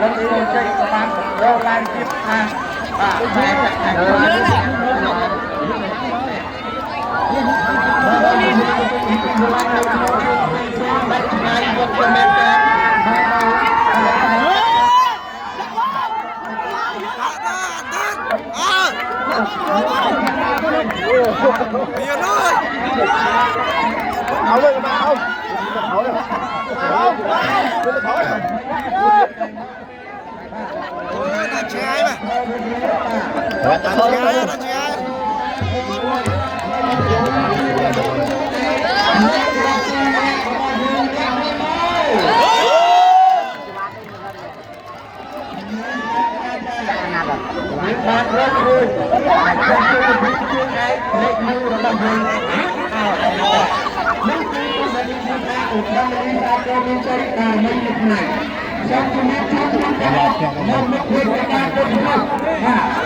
lần xuống chơi các bạn vô lan tiếp Biển ơi. Áo lên mà không. Áo lên. Ôi, là trai mà. Là trai. bạn rất vui trong